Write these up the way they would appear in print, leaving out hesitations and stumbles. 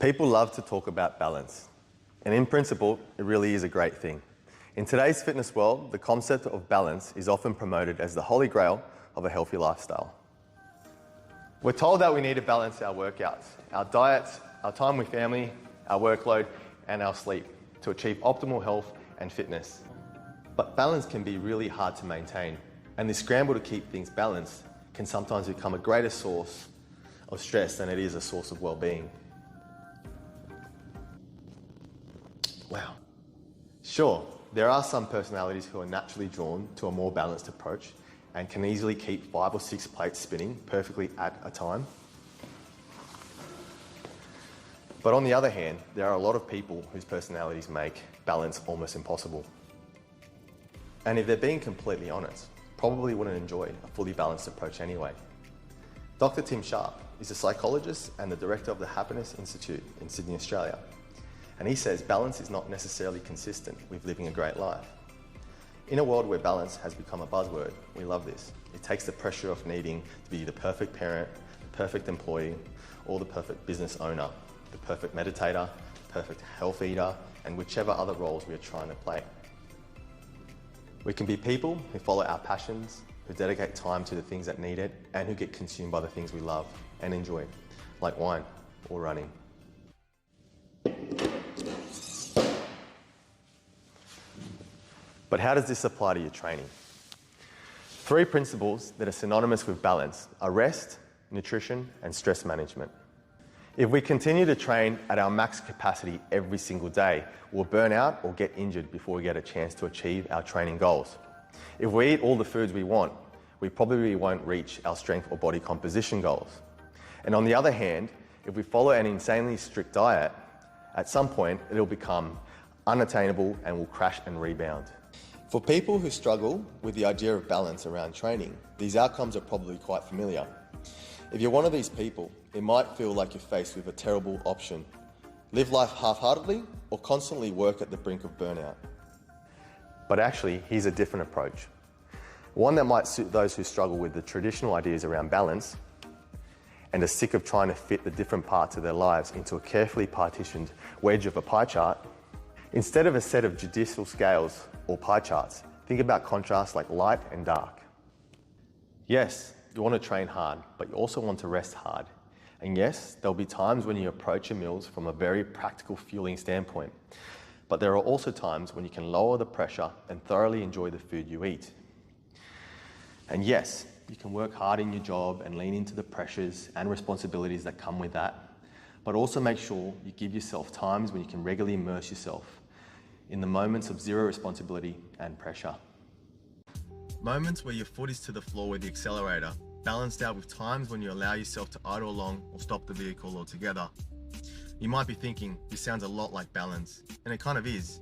People love to talk about balance, and in principle, it really is a great thing. In today's fitness world, the concept of balance is often promoted as the holy grail of a healthy lifestyle. We're told that we need to balance our workouts, our diets, our time with family, our workload, and our sleep to achieve optimal health and fitness. But balance can be really hard to maintain, and the scramble to keep things balanced can sometimes become a greater source of stress than it is a source of well-being. Wow. Sure, there are some personalities who are naturally drawn to a more balanced approach and can easily keep 5 or 6 plates spinning perfectly at a time. But on the other hand, there are a lot of people whose personalities make balance almost impossible. And if they're being completely honest, probably wouldn't enjoy a fully balanced approach anyway. Dr. Tim Sharp is a psychologist and the director of the Happiness Institute in Sydney, Australia. And he says balance is not necessarily consistent with living a great life. In a world where balance has become a buzzword, we love this. It takes the pressure off needing to be the perfect parent, the perfect employee, or the perfect business owner, the perfect meditator, the perfect health eater, and whichever other roles we are trying to play. We can be people who follow our passions, who dedicate time to the things that need it, and who get consumed by the things we love and enjoy, like wine or running. But how does this apply to your training? 3 principles that are synonymous with balance are rest, nutrition, and stress management. If we continue to train at our max capacity every single day, we'll burn out or get injured before we get a chance to achieve our training goals. If we eat all the foods we want, we probably won't reach our strength or body composition goals. And on the other hand, if we follow an insanely strict diet, at some point it'll become unattainable and will crash and rebound. For people who struggle with the idea of balance around training, these outcomes are probably quite familiar. If you're one of these people, it might feel like you're faced with a terrible option. Live life half-heartedly or constantly work at the brink of burnout. But actually, here's a different approach. One that might suit those who struggle with the traditional ideas around balance and are sick of trying to fit the different parts of their lives into a carefully partitioned wedge of a pie chart. Instead of a set of judicial scales or pie charts, think about contrasts like light and dark. Yes, you want to train hard, but you also want to rest hard. And yes, there'll be times when you approach your meals from a very practical fueling standpoint. But there are also times when you can lower the pressure and thoroughly enjoy the food you eat. And yes, you can work hard in your job and lean into the pressures and responsibilities that come with that. But also make sure you give yourself times when you can regularly immerse yourself in the moments of zero responsibility and pressure. Moments where your foot is to the floor with the accelerator, balanced out with times when you allow yourself to idle along or stop the vehicle altogether. You might be thinking, this sounds a lot like balance, and it kind of is.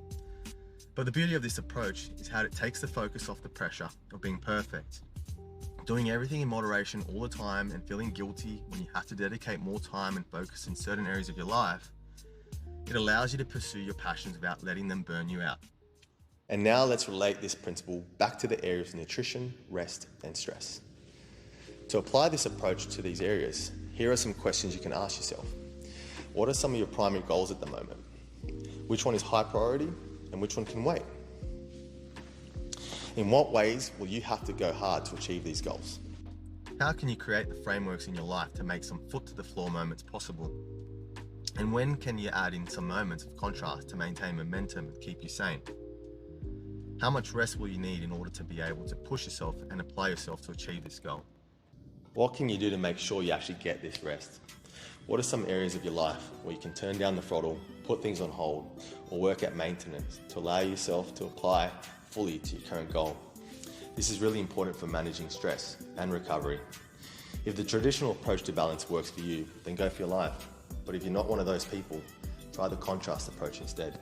But the beauty of this approach is how it takes the focus off the pressure of being perfect. Doing everything in moderation all the time and feeling guilty when you have to dedicate more time and focus in certain areas of your life, it allows you to pursue your passions without letting them burn you out. And now let's relate this principle back to the areas of nutrition, rest, and stress. To apply this approach to these areas, here are some questions you can ask yourself. What are some of your primary goals at the moment? Which one is high priority and which one can wait? In what ways will you have to go hard to achieve these goals? How can you create the frameworks in your life to make some foot to the floor moments possible? And when can you add in some moments of contrast to maintain momentum and keep you sane? How much rest will you need in order to be able to push yourself and apply yourself to achieve this goal? What can you do to make sure you actually get this rest? What are some areas of your life where you can turn down the throttle, put things on hold, or work at maintenance to allow yourself to apply fully to your current goal? This is really important for managing stress and recovery. If the traditional approach to balance works for you, then go for your life. But if you're not one of those people, try the contrast approach instead.